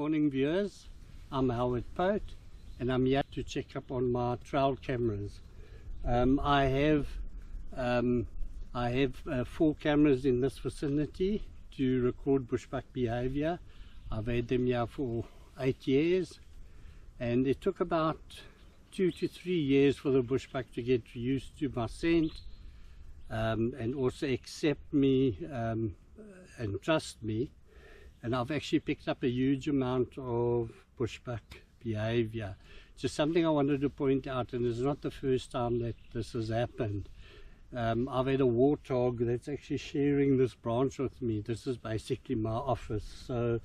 morning viewers, I'm Howard Pote and I'm here to check up on my trail cameras. I have 4 cameras in this vicinity to record bushbuck behavior. I've had them here for 8 years, and it took about 2 to 3 years for the bushbuck to get used to my scent and also accept me and trust me. And I've actually picked up a huge amount of bushbuck behavior. Just something I wanted to point out, and it's not the first time that this has happened. I've had a warthog that's actually sharing this branch with me. This is basically my office. So,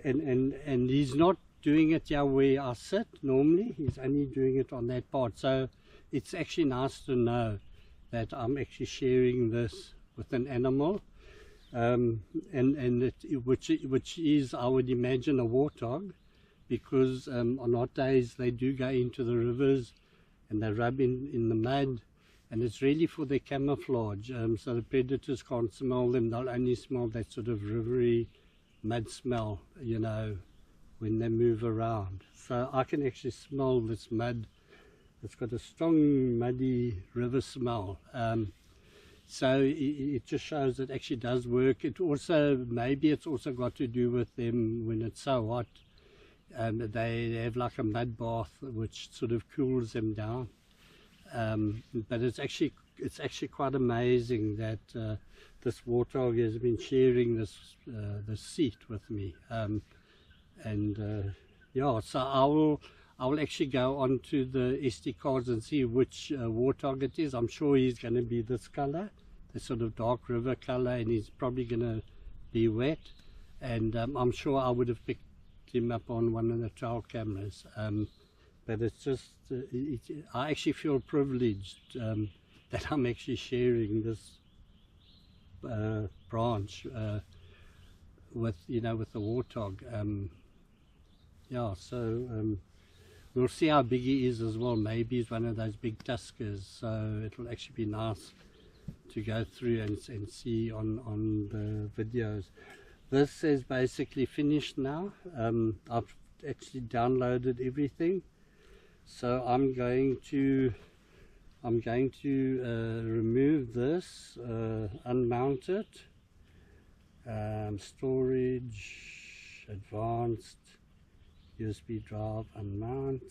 and he's not doing it here where I sit normally. He's only doing it on that part. So it's actually nice to know that I'm actually sharing this with an animal. Which is, I would imagine, a warthog, because on hot days they do go into the rivers and they rub in the mud, and it's really for their camouflage, so the predators can't smell them. They'll only smell that sort of rivery mud smell, you know, when they move around. So I can actually smell this mud. It's got a strong muddy river smell. So it just shows it actually does work. It also, maybe it's also got to do with them when it's so hot. They have like a mud bath which sort of cools them down. But it's actually quite amazing that this warthog has been sharing this seat with me. Yeah, so I will actually go onto the SD cards and see which warthog it is. I'm sure he's going to be this color, the sort of dark river color, and he's probably going to be wet. And I'm sure I would have picked him up on one of the trail cameras. But it's just, I actually feel privileged that I'm actually sharing this branch with the warthog. Yeah, so we'll see how big he is as well. Maybe he's one of those big tuskers, so it'll actually be nice to go through and see on the videos. This is basically finished now. I've actually downloaded everything, so I'm going to remove this, unmount it, storage, advanced, USB drive, unmount.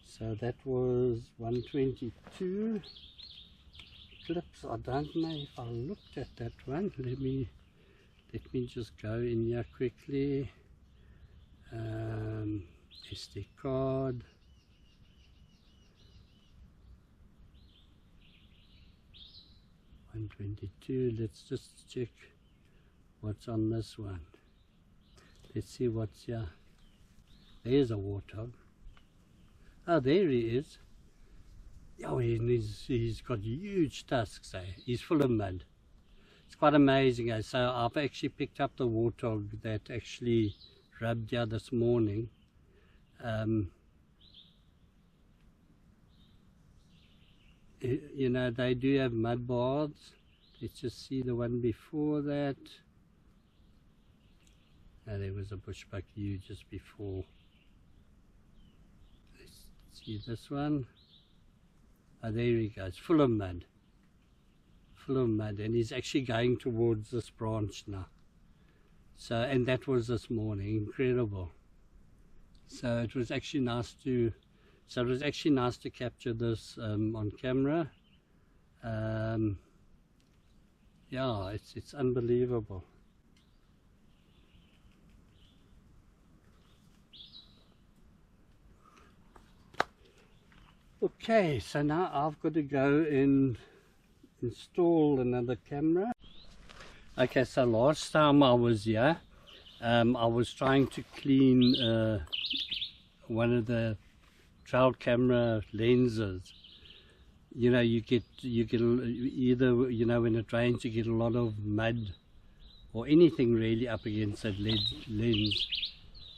So that was 122 clips. I don't know if I looked at that one. Let me just go in here quickly. SD card. Let's just check what's on this one. Let's see what's here. There's a warthog. Oh, there he is. Oh, he's got huge tusks, eh? He's full of mud. It's quite amazing, eh? So I've actually picked up the warthog that actually rubbed here this morning. You know, they do have mud baths. Let's just see the one before that. Oh, there was a bushbuck ewe just before. Let's see this one. Oh, there he goes, full of mud. Full of mud, and he's actually going towards this branch now. So, and that was this morning. Incredible. So it was actually nice to capture this on camera. Yeah, it's unbelievable. Okay, so now I've got to go and install another camera. Okay, so last time I was here, I was trying to clean one of the trail camera lenses. You know, you get either, you know, when it rains you get a lot of mud or anything really up against that lens,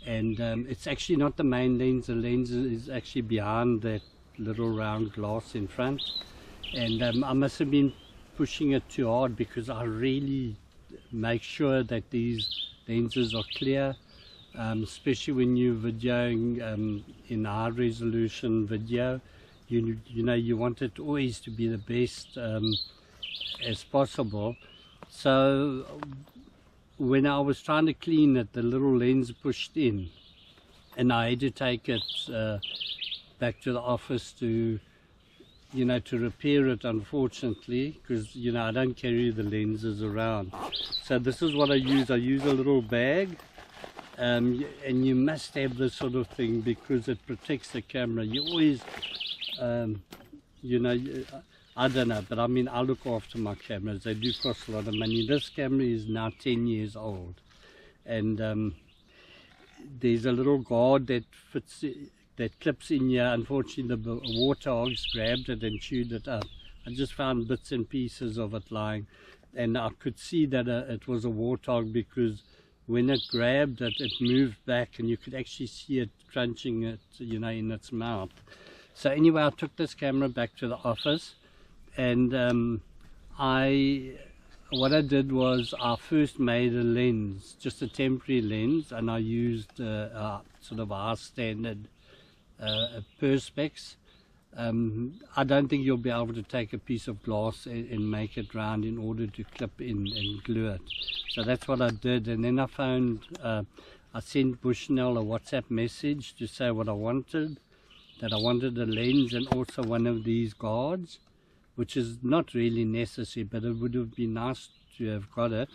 and it's actually not the main lens. The lens is actually behind that little round glass in front, and I must have been pushing it too hard, because I really make sure that these lenses are clear, especially when you're videoing in high resolution video. You know, you want it always to be the best as possible. So when I was trying to clean it, the little lens pushed in, and I had to take it back to the office to, you know, to repair it, unfortunately, because, you know, I don't carry the lenses around. So this is what I use. I use a little bag, and you must have this sort of thing because it protects the camera. You always, you know, I don't know, but I mean, I look after my cameras. They do cost a lot of money. This camera is now 10 years old, and there's a little guard that fits, that clips in here. Unfortunately, the warthogs grabbed it and chewed it up. I just found bits and pieces of it lying, and I could see that it was a warthog, because when it grabbed it, it moved back, and you could actually see it crunching it, you know, in its mouth. So anyway, I took this camera back to the office, and what I did was I first made a lens, just a temporary lens, and I used sort of our standard Perspex. I don't think you'll be able to take a piece of glass and make it round in order to clip in and glue it. So that's what I did, and then I found, I sent Bushnell a WhatsApp message to say what I wanted, that I wanted a lens and also one of these guards, which is not really necessary, but it would have been nice to have got it.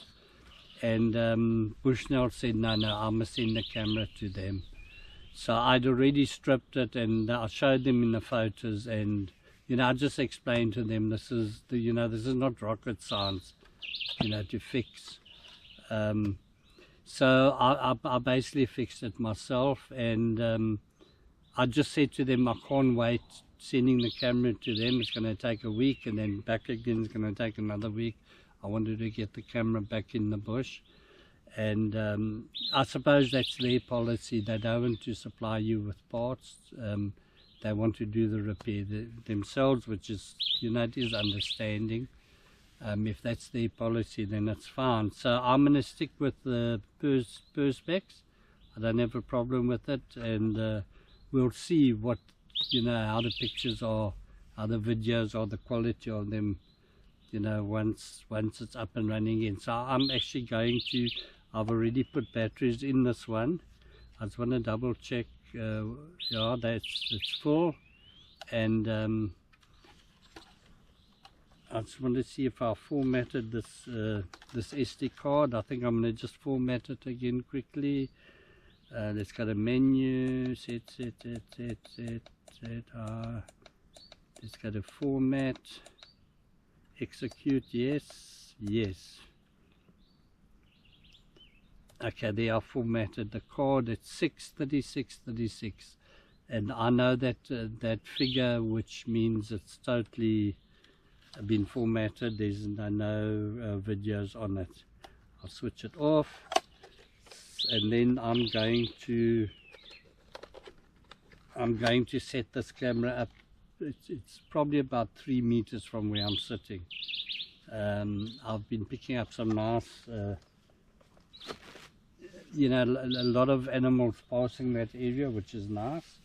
And Bushnell said, no, I must send the camera to them. So I'd already stripped it, and I showed them in the photos, and, you know, I just explained to them, this is, you know, this is not rocket science, you know, to fix. So I basically fixed it myself, and I just said to them, I can't wait sending the camera to them. It's going to take a week, and then back again it's going to take another week. I wanted to get the camera back in the bush, and I suppose that's their policy. They don't want to supply you with parts. They want to do the repair themselves, which is, you know, it is understanding. If that's their policy, then it's fine. So I'm going to stick with the Perspex. I don't have a problem with it, and we'll see what, you know, how the pictures are, how the videos are, the quality of them, you know, once it's up and running again. So I'm actually going to, I've already put batteries in this one. I just want to double check, yeah, it's full, and I just want to see if I formatted this this SD card. I think I'm going to just format it again quickly. Let's go to menu, set, let's go to format, execute, yes. Okay, there I formatted the card. It's 63636, and I know that that figure, which means it's totally been formatted. There's no videos on it. I'll switch it off, and then I'm going to set this camera up. It's probably about 3 meters from where I'm sitting. I've been picking up some nice, you know, a lot of animals passing that area, which is nice.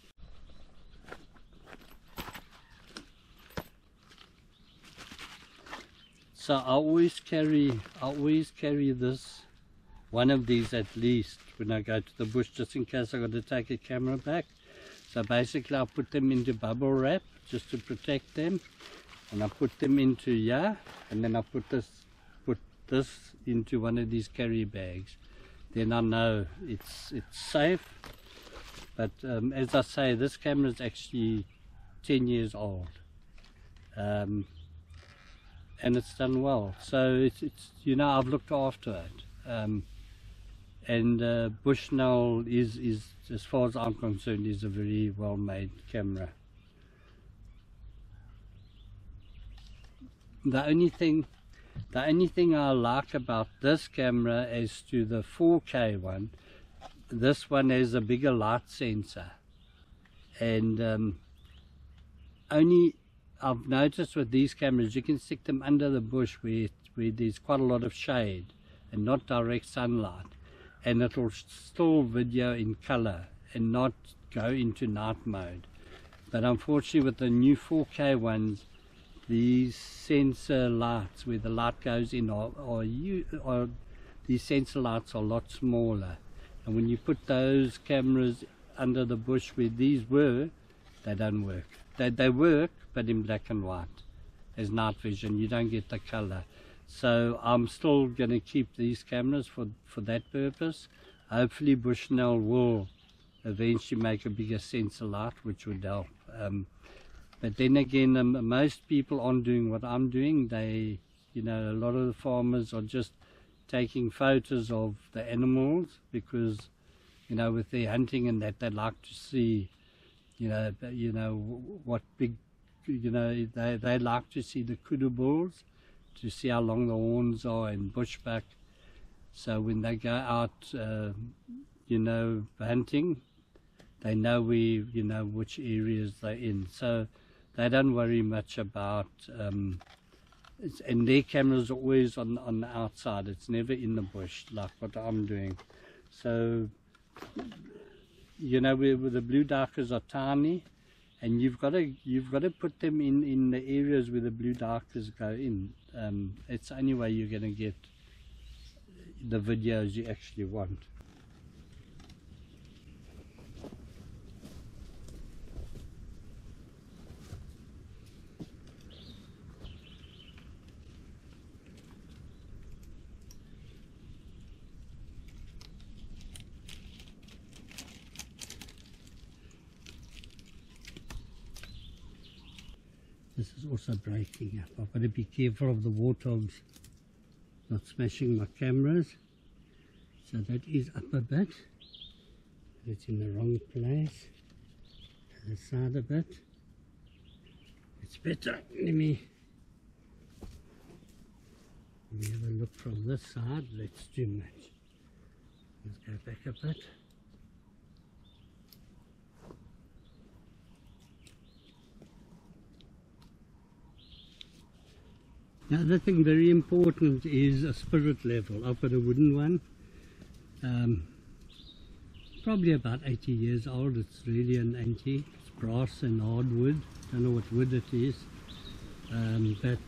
So I always carry this, one of these at least, when I go to the bush, just in case I got to take a camera back. So basically I put them into bubble wrap just to protect them, and I put them into here, and then I put this into one of these carry bags. Then I know it's safe. But as I say, this camera is actually 10 years old, and it's done well. So it's you know, I've looked after it. And Bushnell is, as far as I'm concerned, is a very well made camera. The only thing I like about this camera as to the 4K one, this one has a bigger light sensor, and only I've noticed with these cameras, you can stick them under the bush where there's quite a lot of shade and not direct sunlight, and it'll still video in color and not go into night mode. But unfortunately with the new 4K ones, these sensor lights where the light goes in these sensor lights are a lot smaller, and when you put those cameras under the bush where these were, they don't work. They work, but in black and white. As night vision, you don't get the color. So I'm still going to keep these cameras for that purpose. Hopefully Bushnell will eventually make a bigger sensor light, which would help. But then again, most people aren't doing what I'm doing. They, a lot of the farmers are just taking photos of the animals because, with their hunting and that, they like to see, what big, they like to see the kudu bulls, to see how long the horns are and bushback. So when they go out, hunting, they know which areas they're in. So they don't worry much about, and their cameras are always on the outside. It's never in the bush like what I'm doing. So, where the blue darkers are tiny, and you've got to put them in the areas where the blue darkers go in. It's the only way you're going to get the videos you actually want. This is also breaking up. I've got to be careful of the warthogs not smashing my cameras. So that is up a bit. It's in the wrong place. The side a bit. It's better. Let me have a look from this side. That's too much. Let's go back a bit. The other thing very important is a spirit level. I've got a wooden one, probably about 80 years old. It's really an antique. It's brass and hardwood. Don't know what wood it is, but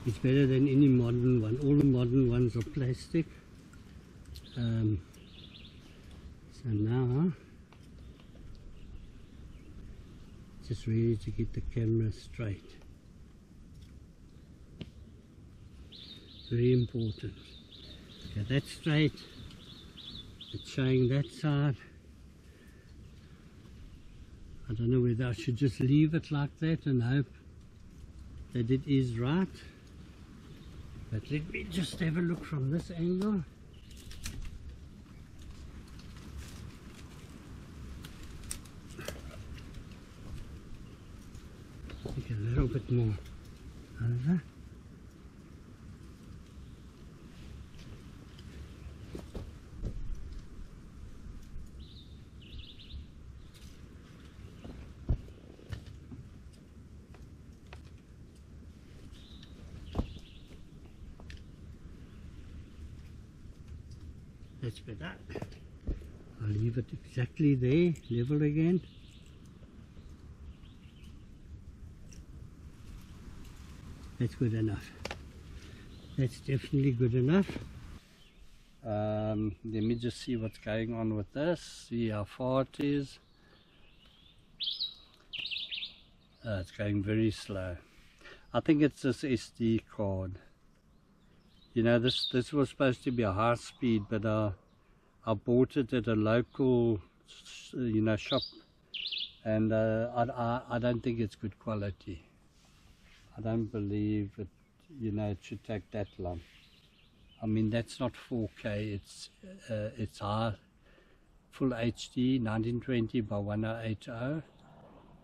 it's better than any modern one. All the modern ones are plastic. So now, just really to get the camera straight. Very important. Okay, that's straight. It's showing that side. I don't know whether I should just leave it like that and hope that it is right. But let me just have a look from this angle. Take a little bit more over. That's better. I'll leave it exactly there, level again. That's good enough. That's definitely good enough. Let me just see what's going on with this, see how far it is. It's going very slow. I think it's this SD card. This was supposed to be a high speed, but I bought it at a local, shop, and I don't think it's good quality. I don't believe it, it should take that long. I mean, that's not 4K. It's high, full HD, 1920 by 1080,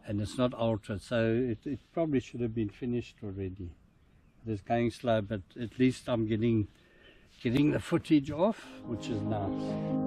and it's not ultra, so it probably should have been finished already. It's going slow, but at least I'm getting the footage off, which is nice.